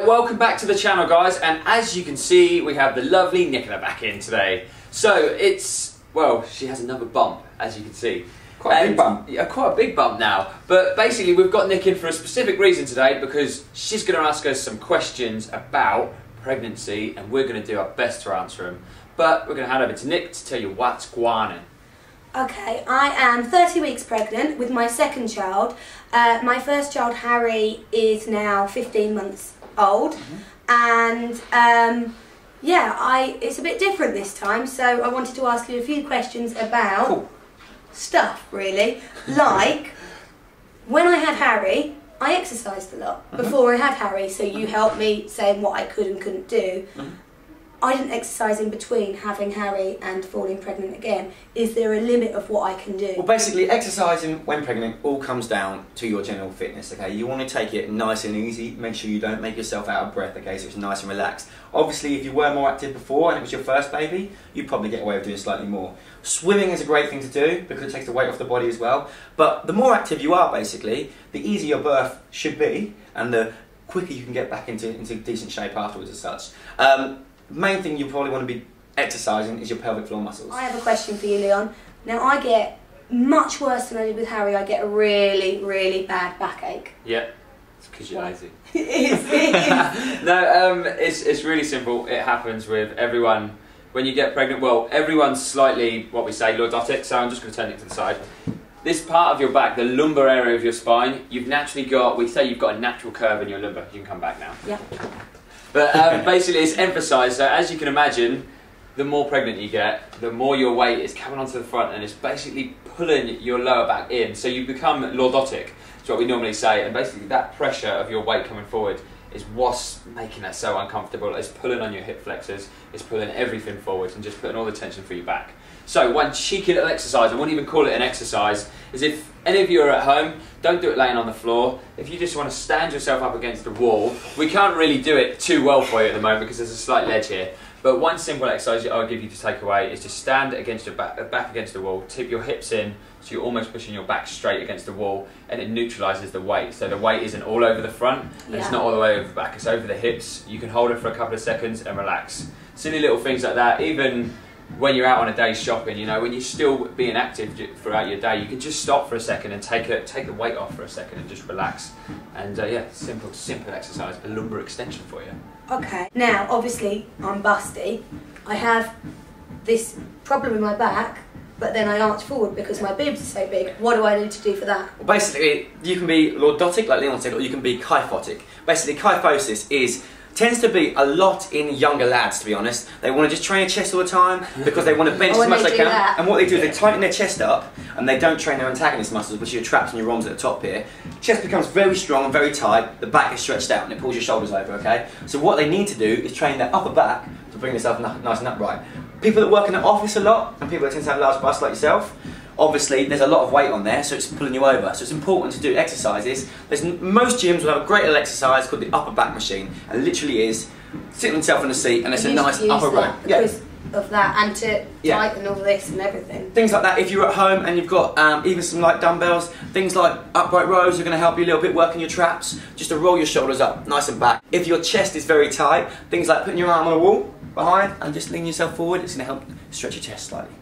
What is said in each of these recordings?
Welcome back to the channel, guys, and as you can see we have the lovely Nicola back in today. So it's, well, she has another bump, as you can see. Quite a big bump. Yeah, quite a big bump now. But basically we've got Nick in for a specific reason today, because she's going to ask us some questions about pregnancy and we're going to do our best to answer them. But we're going to hand over to Nick to tell you what's going on. Okay, I am 30 weeks pregnant with my second child. My first child, Harry, is now 15 months old, and yeah, it's a bit different this time, so I wanted to ask you a few questions about stuff, really. Like, when I had Harry, I exercised a lot before I had Harry, so you helped me saying what I could and couldn't do. I didn't exercise in between having Harry and falling pregnant again. Is there a limit of what I can do? Well, basically, exercising when pregnant all comes down to your general fitness, okay? You want to take it nice and easy, make sure you don't make yourself out of breath, okay? So it's nice and relaxed. Obviously, if you were more active before and it was your first baby, you'd probably get away with doing slightly more. Swimming is a great thing to do because it takes the weight off the body as well. But the more active you are, basically, the easier your birth should be and the quicker you can get back into decent shape afterwards as such. Main thing you probably want to be exercising is your pelvic floor muscles. I have a question for you, Leon. Now, I get much worse than I did with Harry. I get a really, really bad backache. Yeah, it's because you're lazy. It is. No, it's really simple. It happens with everyone when you get pregnant. Well, everyone's slightly, what we say, lordotic, so I'm just going to turn it to the side. This part of your back, the lumbar area of your spine, you've naturally got, we say you've got a natural curve in your lumbar. You can come back now. Yeah. But basically it's emphasised, so as you can imagine, the more pregnant you get, the more your weight is coming onto the front and it's basically pulling your lower back in. So you become lordotic, is what we normally say, and basically that pressure of your weight coming forward is what's making that so uncomfortable. It's pulling on your hip flexors, it's pulling everything forward and just putting all the tension through your back. So one cheeky little exercise, I wouldn't even call it an exercise, is if any of you are at home, don't do it laying on the floor. If you just want to stand yourself up against the wall, we can't really do it too well for you at the moment because there's a slight ledge here. But one simple exercise I'll give you to take away is to stand against your back against the wall, tip your hips in, so you're almost pushing your back straight against the wall, and it neutralises the weight. So the weight isn't all over the front, and it's not all the way over the back, it's over the hips. You can hold it for a couple of seconds and relax. Silly little things like that, even when you're out on a day shopping, you know, when you're still being active throughout your day, you can just stop for a second and take the weight off for a second and just relax. And yeah, simple exercise, a lumbar extension for you. Okay, now obviously I'm busty. I have this problem in my back, but then I arch forward because my boobs are so big. What do I need to do for that? Well, basically, you can be lordotic, like Leon said, or you can be kyphotic. Basically, kyphosis tends to be a lot in younger lads, to be honest. They want to just train their chest all the time because they want to bench as much as they can. And what they do is they tighten their chest up and they don't train their antagonist muscles, which are your traps and your arms at the top here. Chest becomes very strong and very tight, the back is stretched out and it pulls your shoulders over, okay? So what they need to do is train their upper back to bring themselves nice and upright. People that work in the office a lot and people that tend to have large busts like yourself, obviously there's a lot of weight on there, so it's pulling you over. So it's important to do exercises. Most gyms will have a great little exercise called the upper back machine, and literally is sitting himself in the seat and it's a nice upper row. Because of that, and to tighten all this and everything. Things like that. If you're at home and you've got even some light dumbbells, things like upright rows are going to help you a little bit, working your traps, just to roll your shoulders up nice and back. If your chest is very tight, things like putting your arm on a wall behind and just lean yourself forward, it's going to help stretch your chest slightly.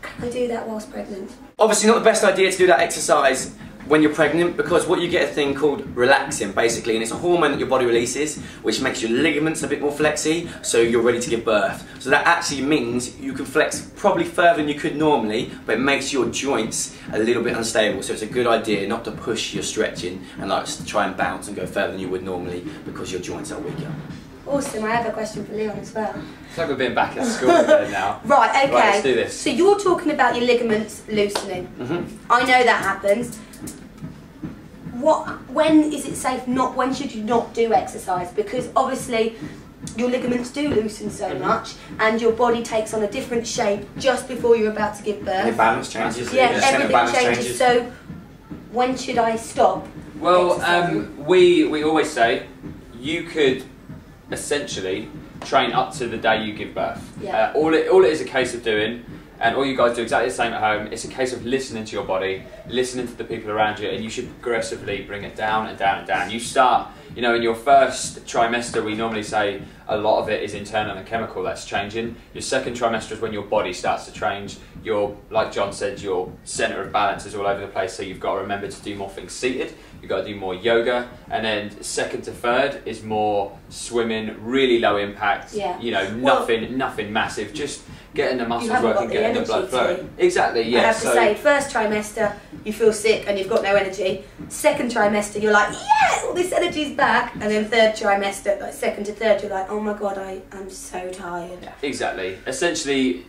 Can I do that whilst pregnant? Obviously not the best idea to do that exercise when you're pregnant, because what you get a thing called relaxin, basically, and it's a hormone that your body releases which makes your ligaments a bit more flexy, so you're ready to give birth. So that actually means you can flex probably further than you could normally, but it makes your joints a little bit unstable, so it's a good idea not to push your stretching and like to try and bounce and go further than you would normally because your joints are weaker. Awesome, I have a question for Leon as well. It's like we've been back at school again now. Right, okay. Right, let's do this. So you're talking about your ligaments loosening. I know that happens. When is it safe not, when should you not do exercise? Because obviously your ligaments do loosen so much and your body takes on a different shape just before you're about to give birth. And your balance changes. Yeah, everything changes. So when should I stop? Well, we always say you could essentially train up to the day you give birth. Yeah. All it is a case of doing, and all you guys do exactly the same at home, it's a case of listening to your body, listening to the people around you, and you should progressively bring it down and down and down. You start You know, in your first trimester, we normally say a lot of it is internal and chemical that's changing. Your second trimester is when your body starts to change. Like John said, your centre of balance is all over the place, so you've got to remember to do more things seated. You've got to do more yoga, and then second to third is more swimming, really low impact. Yeah. You know, nothing massive, just getting the muscles working, getting the blood flowing. To. Exactly. Yeah. I have to say, first trimester you feel sick and you've got no energy. Second trimester you're like, yes, all this energy's back. And then third trimester, like second to third, you're like, oh my god, I'm so tired. Yeah. Exactly. Essentially,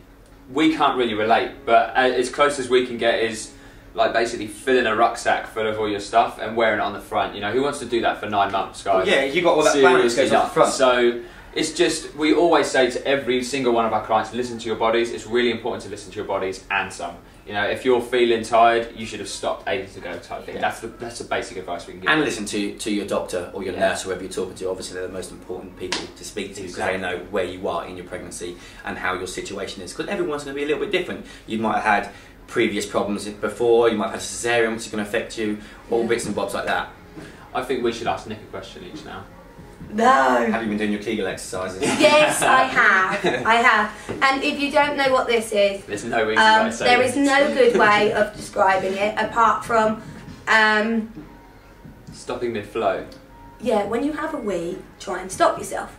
we can't really relate, but as close as we can get is like basically filling a rucksack full of all your stuff and wearing it on the front. You know, who wants to do that for 9 months, guys? Well, yeah, you got all that balance goes off the front. So it's just, we always say to every single one of our clients, listen to your bodies. It's really important to listen to your bodies and some. You know, if you're feeling tired, you should have stopped ages ago type thing. Yeah. That's the basic advice we can give. And listen to your doctor or your nurse, whoever you're talking to. Obviously, they're the most important people to speak to because they know where you are in your pregnancy and how your situation is. Because everyone's going to be a little bit different. You might have had previous problems before, you might have had a cesarean which is going to affect you, all bits and bobs like that. I think we should ask Nick a question each now. No. Have you been doing your Kegel exercises? Yes, I have. I have. And if you don't know what this is, there's no easy way to say there is no good way of describing it apart from stopping mid-flow. Yeah, when you have a wee, try and stop yourself.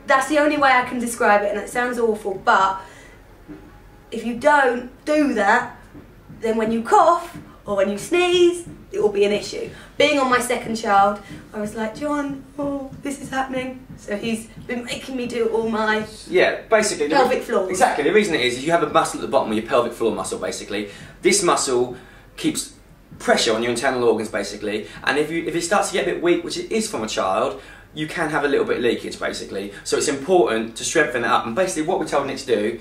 That's the only way I can describe it, and it sounds awful, but if you don't do that, then when you cough or when you sneeze, it will be an issue. Being on my second child, I was like, John, oh, this is happening. So he's been making me do all my basically pelvic floors. Exactly. The reason it is you have a muscle at the bottom of your pelvic floor muscle, basically. This muscle keeps pressure on your internal organs, basically. And if it starts to get a bit weak, which it is from a child, you can have a little bit of leakage, basically. So it's important to strengthen it up. And basically what we told Nick to do,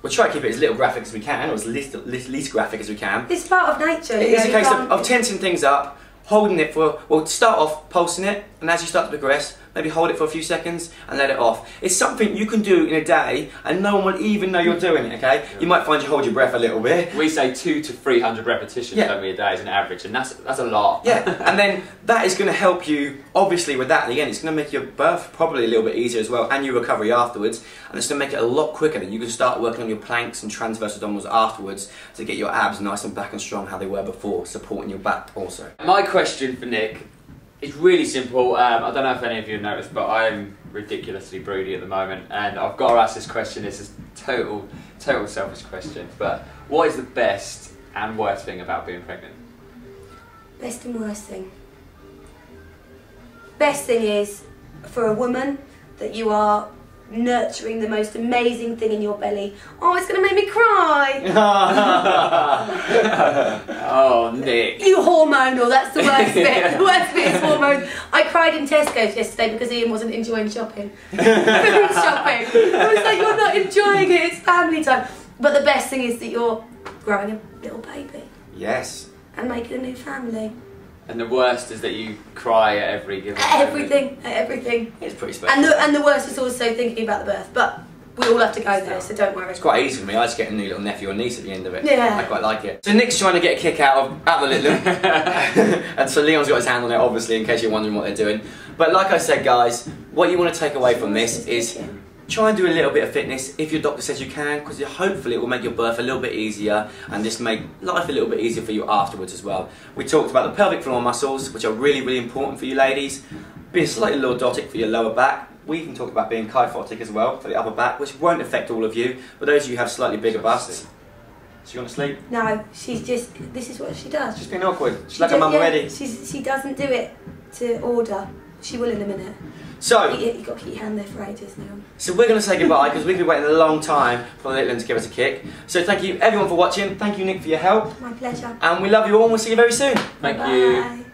we'll try to keep it as little graphic as we can, or as least graphic as we can. It's part of nature. It is a case of tensing things up, holding it for, well, start off pulsing it, and as you start to progress, maybe hold it for a few seconds and let it off. It's something you can do in a day and no one will even know you're doing it, okay? You might find you hold your breath a little bit. We say 200 to 300 repetitions don't we, a day as an average, and that's a lot. Yeah, and then that is going to help you, obviously with that, again, it's going to make your birth probably a little bit easier as well, and your recovery afterwards, and it's going to make it a lot quicker. Then you can start working on your planks and transverse abdominals afterwards to get your abs nice and back and strong how they were before, supporting your back also. My question for Nick, it's really simple. I don't know if any of you have noticed, but I'm ridiculously broody at the moment, and I've got to ask this question. It's a total selfish question, but what is the best and worst thing about being pregnant? Best and worst thing. Best thing is for a woman that you are nurturing the most amazing thing in your belly. Oh, it's going to make me cry. Oh, Nick. You hormonal, that's the worst bit. The worst bit is hormones. I cried in Tesco's yesterday because Ian wasn't enjoying shopping. Food shopping. I was like, you're not enjoying it, it's family time. But the best thing is that you're growing a little baby. Yes. And making a new family. And the worst is that you cry at every given Everything, at everything. It's pretty special. And the worst is also thinking about the birth, but we all have to go there, so don't worry. It's quite easy for me. I just get a new little nephew or niece at the end of it. Yeah. I quite like it. So Nick's trying to get a kick out of the little and so Leon's got his hand on it, obviously, in case you're wondering what they're doing. But like I said, guys, what you want to take away from this is try and do a little bit of fitness if your doctor says you can, because hopefully it will make your birth a little bit easier and just make life a little bit easier for you afterwards as well. We talked about the pelvic floor muscles, which are really, really important for you ladies. Being slightly lordotic for your lower back. We even talked about being kyphotic as well for the upper back, which won't affect all of you, but those of you who have slightly bigger busts. She want to sleep? No, she's just, this is what she does. She's being awkward. She's like a mum already. She doesn't do it to order. She will in a minute. So, you've got to keep your hand there for ages now. So we're going to say goodbye because we've been waiting a long time for the little one to give us a kick. So thank you everyone for watching. Thank you Nick for your help. My pleasure. And we love you all and we'll see you very soon. Thank you. Bye.